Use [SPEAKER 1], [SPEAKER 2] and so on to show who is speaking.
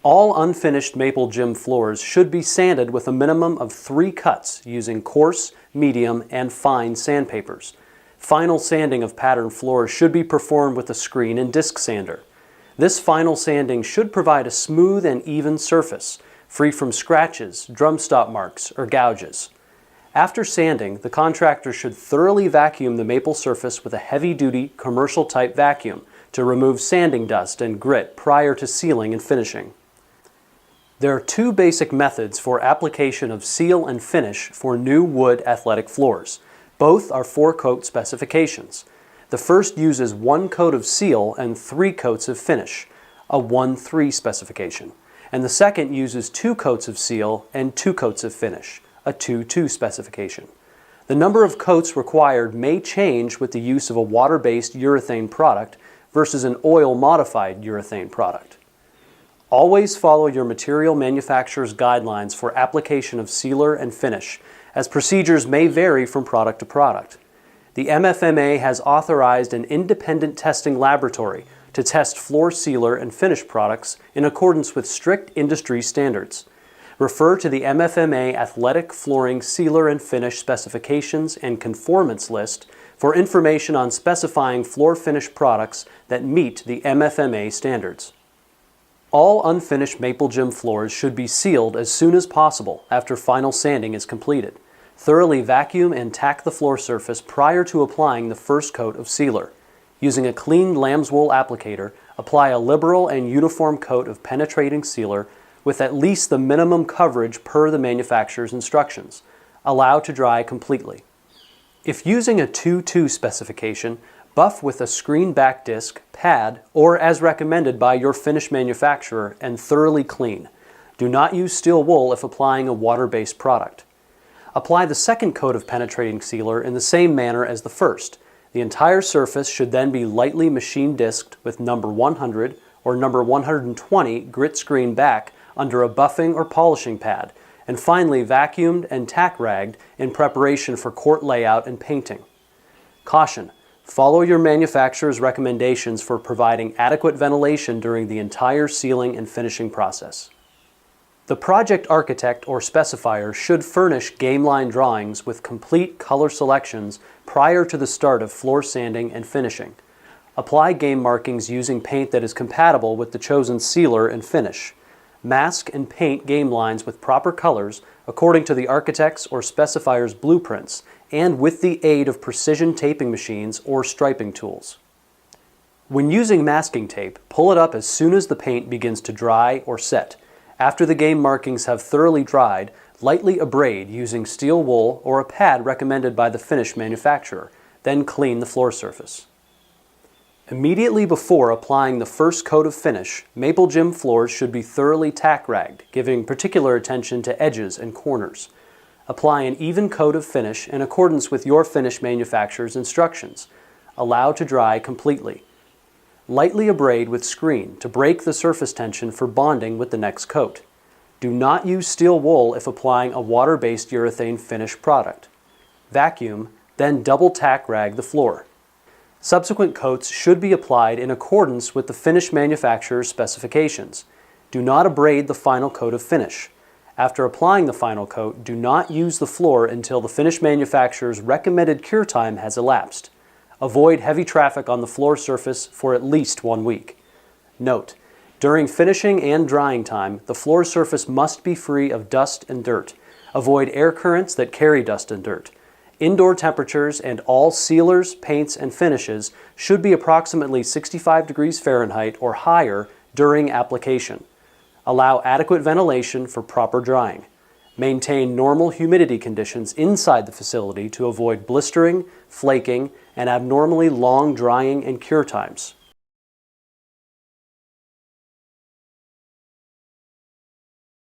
[SPEAKER 1] All unfinished maple gym floors should be sanded with a minimum of 3 cuts using coarse, medium, and fine sandpapers. Final sanding of pattern floors should be performed with a screen and disc sander. This final sanding should provide a smooth and even surface, free from scratches, drum stop marks, or gouges. After sanding, the contractor should thoroughly vacuum the maple surface with a heavy-duty, commercial-type vacuum to remove sanding dust and grit prior to sealing and finishing. There are 2 basic methods for application of seal and finish for new wood athletic floors. Both are 4-coat specifications. The first uses 1 coat of seal and 3 coats of finish, a 1-3 specification. And the second uses 2 coats of seal and 2 coats of finish, a 2-2 specification. The number of coats required may change with the use of a water-based urethane product versus an oil-modified urethane product. Always follow your material manufacturer's guidelines for application of sealer and finish, as procedures may vary from product to product. The MFMA has authorized an independent testing laboratory to test floor sealer and finish products in accordance with strict industry standards. Refer to the MFMA Athletic Flooring Sealer and Finish Specifications and Conformance List for information on specifying floor finish products that meet the MFMA standards. All unfinished maple gym floors should be sealed as soon as possible after final sanding is completed. Thoroughly vacuum and tack the floor surface prior to applying the first coat of sealer. Using a clean lamb's wool applicator, apply a liberal and uniform coat of penetrating sealer with at least the minimum coverage per the manufacturer's instructions. Allow to dry completely. If using a 2-2 specification, buff with a screen back disc, pad, or as recommended by your finish manufacturer and thoroughly clean. Do not use steel wool if applying a water-based product. Apply the second coat of penetrating sealer in the same manner as the first. The entire surface should then be lightly machine disked with number 100 or number 120 grit screen back under a buffing or polishing pad, and finally vacuumed and tack ragged in preparation for court layout and painting. Caution: follow your manufacturer's recommendations for providing adequate ventilation during the entire sealing and finishing process. The project architect or specifier should furnish game line drawings with complete color selections prior to the start of floor sanding and finishing. Apply game markings using paint that is compatible with the chosen sealer and finish. Mask and paint game lines with proper colors according to the architect's or specifier's blueprints and with the aid of precision taping machines or striping tools. When using masking tape, pull it up as soon as the paint begins to dry or set. After the game markings have thoroughly dried, lightly abrade using steel wool or a pad recommended by the finish manufacturer, then clean the floor surface. Immediately before applying the first coat of finish, maple gym floors should be thoroughly tack ragged, giving particular attention to edges and corners. Apply an even coat of finish in accordance with your finish manufacturer's instructions. Allow to dry completely. Lightly abrade with screen to break the surface tension for bonding with the next coat. Do not use steel wool if applying a water-based urethane finish product. Vacuum, then double tack rag the floor. Subsequent coats should be applied in accordance with the finish manufacturer's specifications. Do not abrade the final coat of finish. After applying the final coat, do not use the floor until the finish manufacturer's recommended cure time has elapsed. Avoid heavy traffic on the floor surface for at least 1 week. Note: during finishing and drying time, the floor surface must be free of dust and dirt. Avoid air currents that carry dust and dirt. Indoor temperatures and all sealers, paints, and finishes should be approximately 65 degrees Fahrenheit or higher during application. Allow adequate ventilation for proper drying. Maintain normal humidity conditions inside the facility to avoid blistering, flaking, and abnormally long drying and cure times.